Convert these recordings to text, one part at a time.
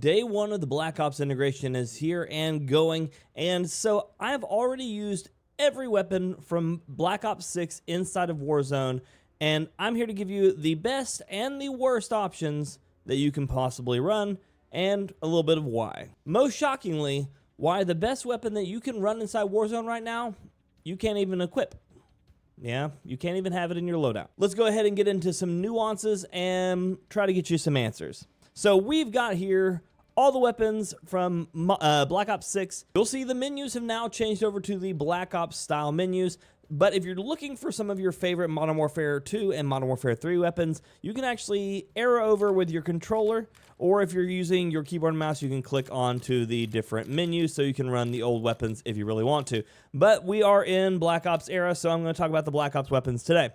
Day one of the Black Ops integration is here and going, and so I've already used every weapon from Black Ops 6 inside of Warzone, and I'm here to give you the best and the worst options that you can possibly run, and a little bit of why. Most shockingly, why the best weapon that you can run inside Warzone right now, you can't even equip. Yeah, you can't even have it in your loadout. Let's go ahead and get into some nuances and try to get you some answers. So we've got here all the weapons from Black Ops 6. You'll see the menus have now changed over to the Black Ops style menus. But if you're looking for some of your favorite Modern Warfare 2 and Modern Warfare 3 weapons, you can actually arrow over with your controller, or if you're using your keyboard and mouse, you can click onto the different menus so you can run the old weapons if you really want to. But we are in Black Ops era, so I'm going to talk about the Black Ops weapons today.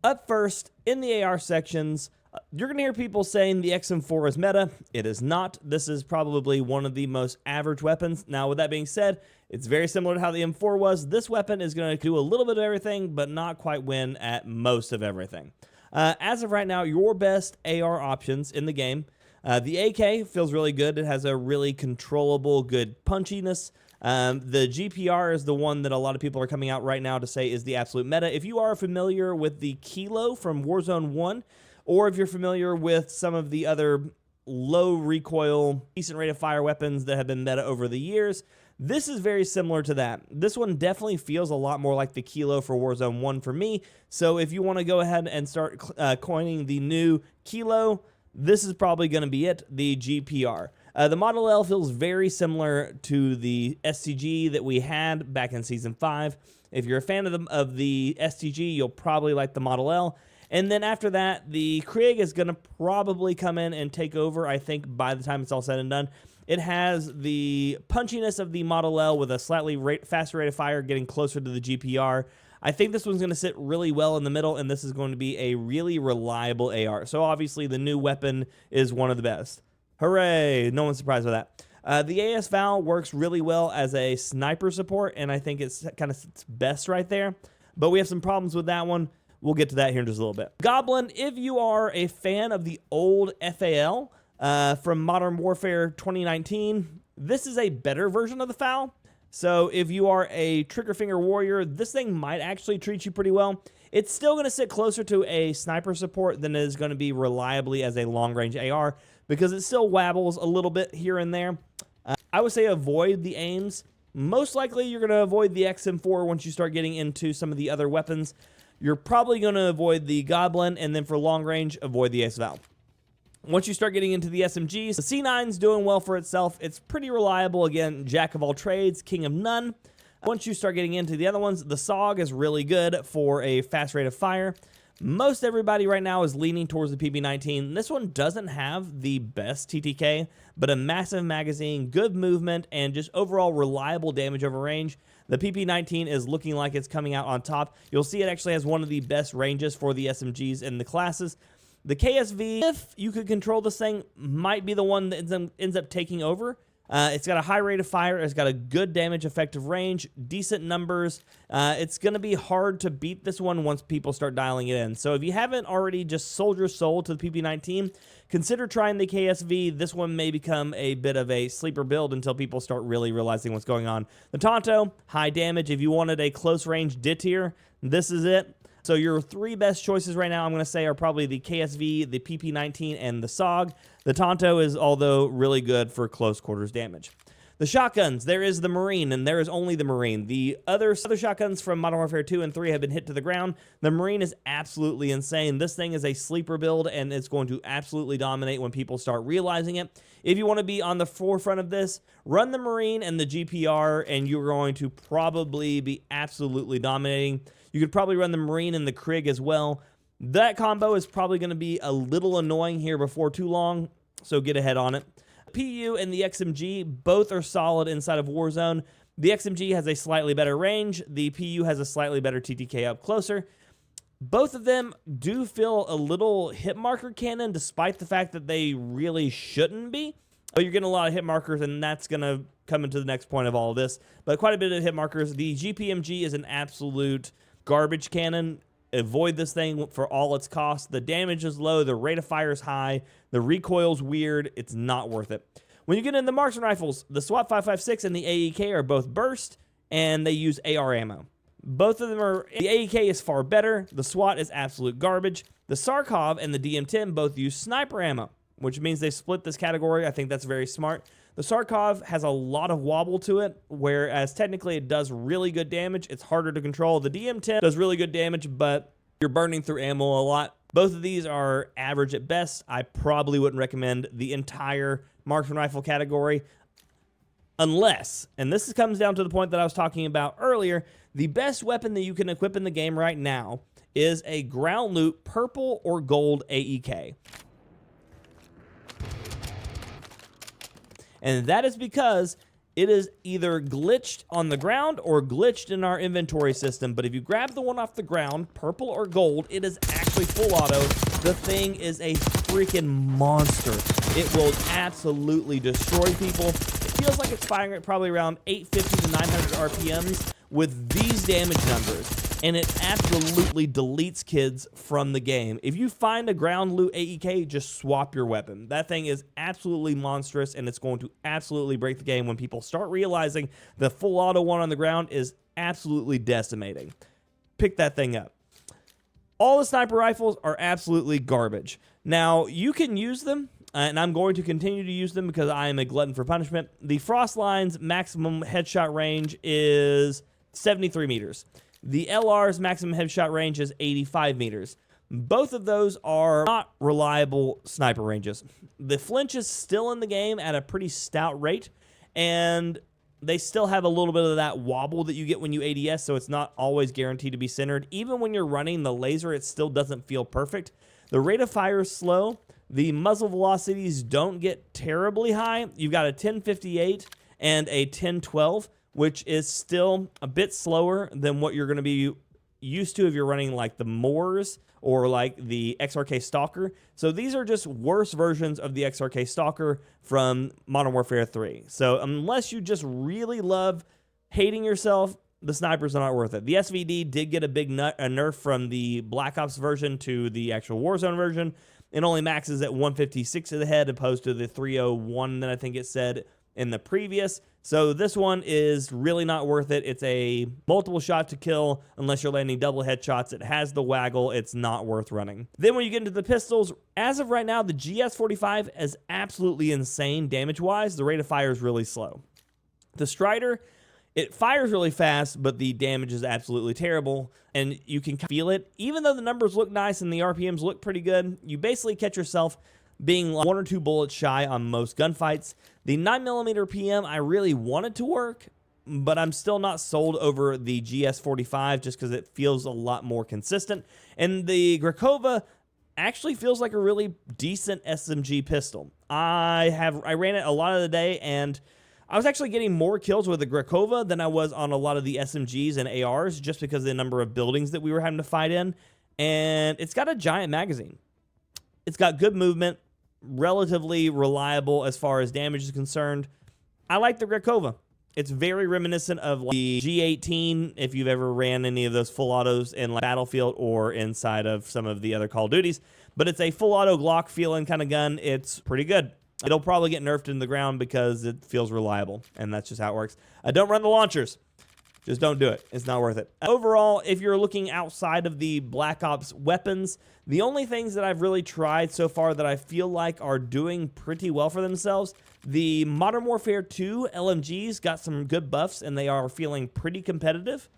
Up first, in the AR sections, you're going to hear people saying the XM4 is meta. It is not. This is probably one of the most average weapons. Now, with that being said, it's very similar to how the M4 was. This weapon is going to do a little bit of everything, but not quite win at most of everything. As of right now, your best AR options in the game, the AK feels really good. It has a really controllable, good punchiness. The GPR is the one that a lot of people are coming out right now to say is the absolute meta. If you are familiar with the Kilo from Warzone 1, or if you're familiar with some of the other low recoil, decent rate of fire weapons that have been meta over the years, this is very similar to that. This one definitely feels a lot more like the Kilo for Warzone 1 for me. So if you want to go ahead and start coining the new Kilo, this is probably going to be it, the GPR. The Model L feels very similar to the STG that we had back in Season 5. If you're a fan of the STG, you'll probably like the Model L. And then after that, the Krieg is going to probably come in and take over, I think, by the time it's all said and done. It has the punchiness of the Model L with a slightly faster rate of fire, getting closer to the GPR. I think this one's going to sit really well in the middle, and this is going to be a really reliable AR. So obviously, the new weapon is one of the best. Hooray! No one's surprised with that. The AS-Val works really well as a sniper support, and I think it's kind of its best right there. But we have some problems with that one. We'll get to that here in just a little bit. Goblin, if you are a fan of the old FAL from Modern Warfare 2019, this is a better version of the FAL. So if you are a trigger finger warrior, this thing might actually treat you pretty well. It's still going to sit closer to a sniper support than it is going to be reliably as a long-range AR because it still wabbles a little bit here and there. I would say avoid the aims. Most likely you're going to avoid the XM4 once you start getting into some of the other weapons. You're probably going to avoid the Goblin, and then for long range, avoid the AS-Val. Once you start getting into the SMGs, the C9's doing well for itself. It's pretty reliable. Again, jack of all trades, king of none. Once you start getting into the other ones, the SOG is really good for a fast rate of fire. Most everybody right now is leaning towards the PP19. This one doesn't have the best TTK, but a massive magazine, good movement, and just overall reliable damage over range. The PP19 is looking like it's coming out on top. You'll see it actually has one of the best ranges for the SMGs in the classes. The KSV, if you could control this thing, might be the one that ends up taking over. It's got a high rate of fire. It's got a good damage effective range, decent numbers. It's going to be hard to beat this one once people start dialing it in. So if you haven't already just sold your soul to the PP19, consider trying the KSV. This one may become a bit of a sleeper build until people start really realizing what's going on. The Tonto, high damage. If you wanted a close range D tier, this is it. So your three best choices right now, I'm going to say, are probably the KSV, the PP19, and the SOG. The Tonto is, although, really good for close quarters damage. The shotguns, there is the Marine, and there is only the Marine. The other shotguns from Modern Warfare 2 and 3 have been hit to the ground. The Marine is absolutely insane. This thing is a sleeper build, and it's going to absolutely dominate when people start realizing it. If you want to be on the forefront of this, run the Marine and the GPR, and you're going to probably be absolutely dominating. You could probably run the Marine and the Krieg as well. That combo is probably going to be a little annoying here before too long, so get ahead on it. PU and the XMG both are solid inside of Warzone. The XMG has a slightly better range. The PU has a slightly better TTK up closer. Both of them do feel a little hit marker cannon, despite the fact that they really shouldn't be. But you're getting a lot of hit markers, and that's going to come into the next point of all of this. But quite a bit of hit markers. The GPMG is an absolute garbage cannon. Avoid this thing for all its cost. The damage is low. The rate of fire is high. The recoil's weird. It's not worth it. When you get into the Marksman rifles, the SWAT 5.56 and the AEK are both burst, and they use AR ammo. Both of them are, the AEK is far better, the SWAT is absolute garbage. The Sarkov and the DM10 both use sniper ammo, which means they split this category. I think that's very smart. The Sarkov has a lot of wobble to it, whereas technically it does really good damage. It's harder to control. The DM10 does really good damage, but you're burning through ammo a lot. Both of these are average at best. I probably wouldn't recommend the entire Marksman rifle category unless, and this comes down to the point that I was talking about earlier, the best weapon that you can equip in the game right now is a ground loot purple or gold AEK. And that is because it is either glitched on the ground or glitched in our inventory system. But if you grab the one off the ground, purple or gold, it is actually full auto. The thing is a freaking monster. It will absolutely destroy people. It feels like it's firing at probably around 850 to 900 RPMs with these damage numbers. And it absolutely deletes kids from the game. If you find a ground loot AEK, just swap your weapon. That thing is absolutely monstrous, and it's going to absolutely break the game when people start realizing the full auto one on the ground is absolutely decimating. Pick that thing up. All the sniper rifles are absolutely garbage. Now, you can use them, and I'm going to continue to use them because I am a glutton for punishment. The Frostline's maximum headshot range is 73 meters. The LR's maximum headshot range is 85 meters. Both of those are not reliable sniper ranges. The flinch is still in the game at a pretty stout rate, and they still have a little bit of that wobble that you get when you ADS, so it's not always guaranteed to be centered. Even when you're running the laser, it still doesn't feel perfect. The rate of fire is slow. The muzzle velocities don't get terribly high. You've got a 1058 and a 1012. Which is still a bit slower than what you're going to be used to if you're running like the Moors or like the XRK Stalker. So these are just worse versions of the XRK Stalker from Modern Warfare 3. So unless you just really love hating yourself, the snipers are not worth it. The SVD did get a big nerf from the Black Ops version to the actual Warzone version. It only maxes at 156 to the head opposed to the 301 that I think it said in the previous. So this one is really not worth it. It's a multiple shot to kill unless you're landing double headshots. It has the waggle. It's not worth running. Then when you get into the pistols, as of right now, the GS45 is absolutely insane damage-wise. The rate of fire is really slow. The Strider, it fires really fast, but the damage is absolutely terrible, and you can feel it. Even though the numbers look nice and the RPMs look pretty good, you basically catch yourself being like 1 or 2 bullets shy on most gunfights. The 9mm PM, I really wanted to work, but I'm still not sold over the GS45 just because it feels a lot more consistent. And the Grakova actually feels like a really decent SMG pistol. I ran it a lot of the day, and I was actually getting more kills with the Grakova than I was on a lot of the SMGs and ARs just because of the number of buildings that we were having to fight in. And it's got a giant magazine. It's got good movement, relatively reliable as far as damage is concerned. I like the Grakova. It's very reminiscent of like the G18 if you've ever ran any of those full autos in like Battlefield or inside of some of the other Call of Duties. But it's a full auto Glock feeling kind of gun. It's pretty good. It'll probably get nerfed in the ground because it feels reliable, and that's just how it works. Don't run the launchers. Just don't do it. It's not worth it. Overall, if you're looking outside of the Black Ops weapons, the only things that I've really tried so far that I feel like are doing pretty well for themselves, the Modern Warfare 2 LMGs got some good buffs, and they are feeling pretty competitive.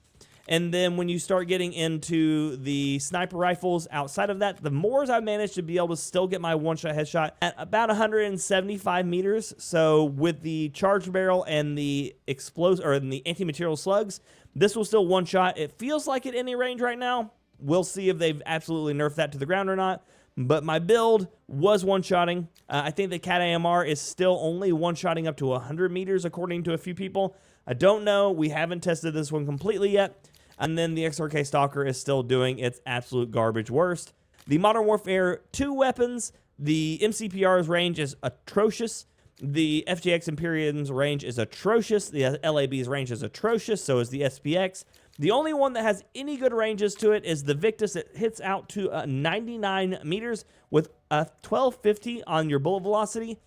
And then when you start getting into the sniper rifles outside of that, the Moors I've managed to be able to still get my one-shot headshot at about 175 meters. So with the charged barrel and the anti-material slugs, this will still one-shot. It feels like at any range right now. We'll see if they've absolutely nerfed that to the ground or not. But my build was one-shotting. I think the Cat AMR is still only one-shotting up to 100 meters according to a few people. I don't know. We haven't tested this one completely yet. And then the XRK Stalker is still doing its absolute garbage worst. The Modern Warfare 2 weapons, the MCPR's range is atrocious. The FGX Imperium's range is atrocious. The LAB's range is atrocious. So is the SPX. The only one that has any good ranges to it is the Victus. It hits out to 99 meters with a 1250 on your bullet velocity.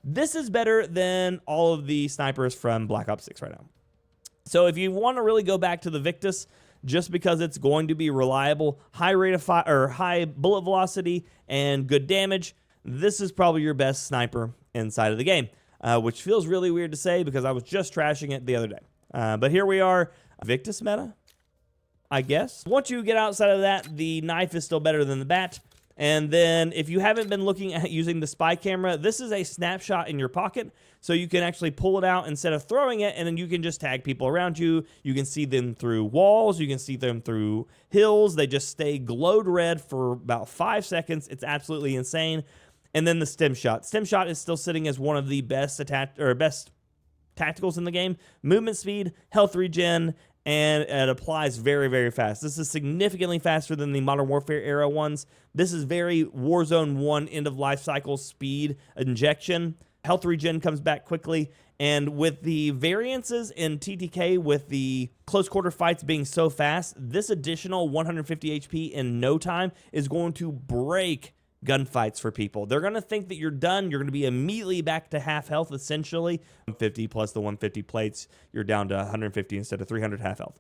This is better than all of the snipers from Black Ops 6 right now. So if you want to really go back to the Victus, just because it's going to be reliable, high rate of fire or high bullet velocity and good damage, this is probably your best sniper inside of the game, which feels really weird to say because I was just trashing it the other day. But here we are, Victus meta, I guess. Once you get outside of that, the knife is still better than the bat. And then if you haven't been looking at using the spy camera, this is a snapshot in your pocket. So you can actually pull it out instead of throwing it, and then you can just tag people around you. You can see them through walls. You can see them through hills. They just stay glowed red for about 5 seconds. It's absolutely insane. And then the stim shot. Stim shot is still sitting as one of the best tacticals in the game. Movement speed, health regen, and it applies very, very fast. This is significantly faster than the Modern Warfare era ones. This is very Warzone 1 end of life cycle speed injection. Health regen comes back quickly, and with the variances in TTK with the close quarter fights being so fast, this additional 150 HP in no time is going to break gunfights for people. They're going to think that you're done. You're going to be immediately back to half health, essentially. 150 plus the 150 plates, you're down to 150 instead of 300 half health.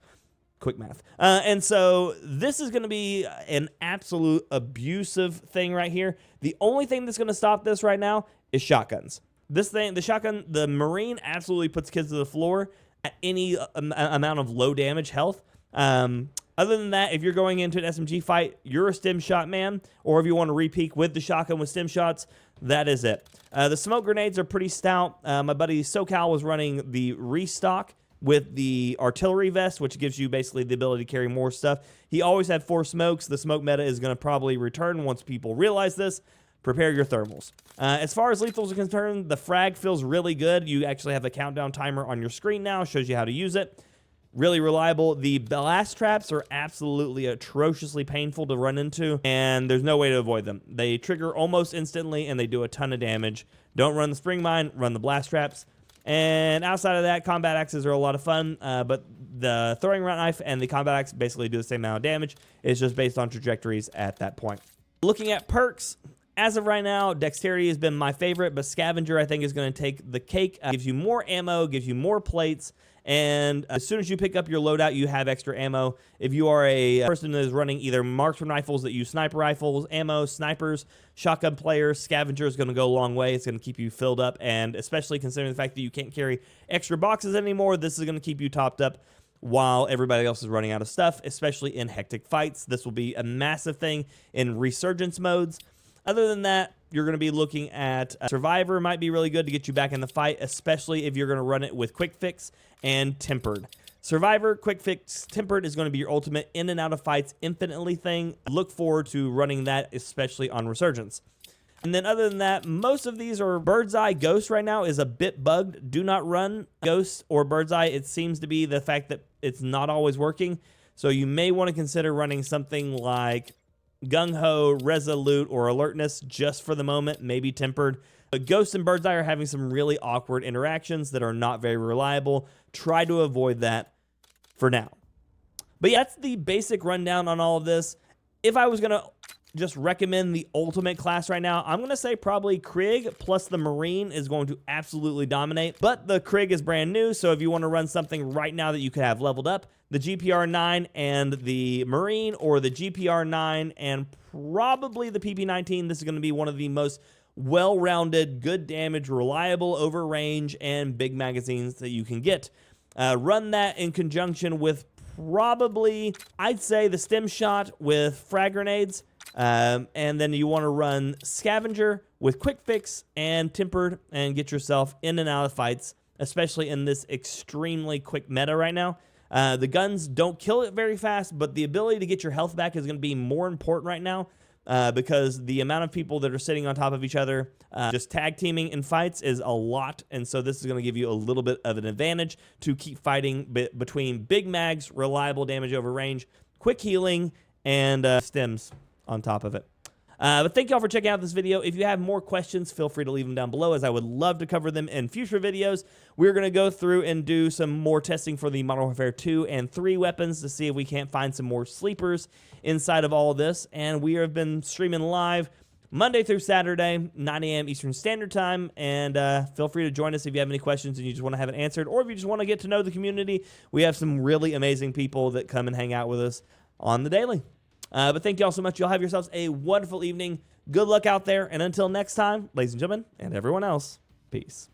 Quick math. And so this is going to be an absolute abusive thing right here. The only thing that's going to stop this right now is shotguns. This thing, the shotgun, the Marine absolutely puts kids to the floor at any amount of low damage health. Other than that, if you're going into an SMG fight, you're a stim shot man, or if you want to re-peek with the shotgun with stim shots, that is it. The smoke grenades are pretty stout. My buddy SoCal was running the restock with the artillery vest, which gives you basically the ability to carry more stuff. He always had 4 smokes. The smoke meta is going to probably return once people realize this. Prepare your thermals. As far as lethals are concerned, the frag feels really good. You actually have a countdown timer on your screen now. Shows you how to use it. Really reliable. The blast traps are absolutely atrociously painful to run into, and there's no way to avoid them. They trigger almost instantly, and they do a ton of damage. Don't run the spring mine, run the blast traps. And outside of that, combat axes are a lot of fun, but the throwing knife and the combat axe basically do the same amount of damage. It's just based on trajectories at that point. Looking at perks, as of right now, dexterity has been my favorite, but scavenger I think is going to take the cake. Gives you more ammo, gives you more plates, and as soon as you pick up your loadout, you have extra ammo. If you are a person that is running either marksman rifles that use sniper rifles, ammo, snipers, shotgun players, scavenger is going to go a long way. It's going to keep you filled up, and especially considering the fact that you can't carry extra boxes anymore, this is going to keep you topped up while everybody else is running out of stuff, especially in hectic fights. This will be a massive thing in resurgence modes. Other than that, you're going to be looking at Survivor might be really good to get you back in the fight, especially if you're going to run it with Quick Fix and Tempered. Survivor, Quick Fix, Tempered is going to be your ultimate in and out of fights infinitely thing. Look forward to running that, especially on Resurgence. And then other than that, most of these are Bird's Eye. Ghost right now is a bit bugged. Do not run Ghost or Bird's Eye. It seems to be the fact that it's not always working. So you may want to consider running something like Gung-Ho, Resolute, or Alertness just for the moment, maybe Tempered. But Ghost and Bird's Eye are having some really awkward interactions that are not very reliable. Try to avoid that for now. But yeah, that's the basic rundown on all of this. If I was going to just recommend the ultimate class right now, I'm going to say probably Krig plus the Marine is going to absolutely dominate. But the Krig is brand new, so if you want to run something right now that you could have leveled up, the GPR-9 and the Marine, or the GPR-9 and probably the PP-19, this is going to be one of the most well-rounded, good damage, reliable over range, and big magazines that you can get. Run that in conjunction with probably, I'd say, the stim shot with frag grenades. And then you want to run Scavenger with Quick Fix and Tempered and get yourself in and out of fights, especially in this extremely quick meta right now. The guns don't kill it very fast, but the ability to get your health back is going to be more important right now because the amount of people that are sitting on top of each other, just tag teaming in fights is a lot, and so this is going to give you a little bit of an advantage to keep fighting between big mags, reliable damage over range, quick healing, and stims on top of it. But thank y'all for checking out this video. If you have more questions, feel free to leave them down below, as I would love to cover them in future videos. We're going to go through and do some more testing for the Modern Warfare 2 and 3 weapons to see if we can't find some more sleepers inside of all of this. And we have been streaming live Monday through Saturday, 9 a.m. Eastern Standard Time. And feel free to join us if you have any questions and you just want to have it answered, or if you just want to get to know the community. We have some really amazing people that come and hang out with us on the daily. But thank you all so much. Y'all have yourselves a wonderful evening. Good luck out there. And until next time, ladies and gentlemen, and everyone else, peace.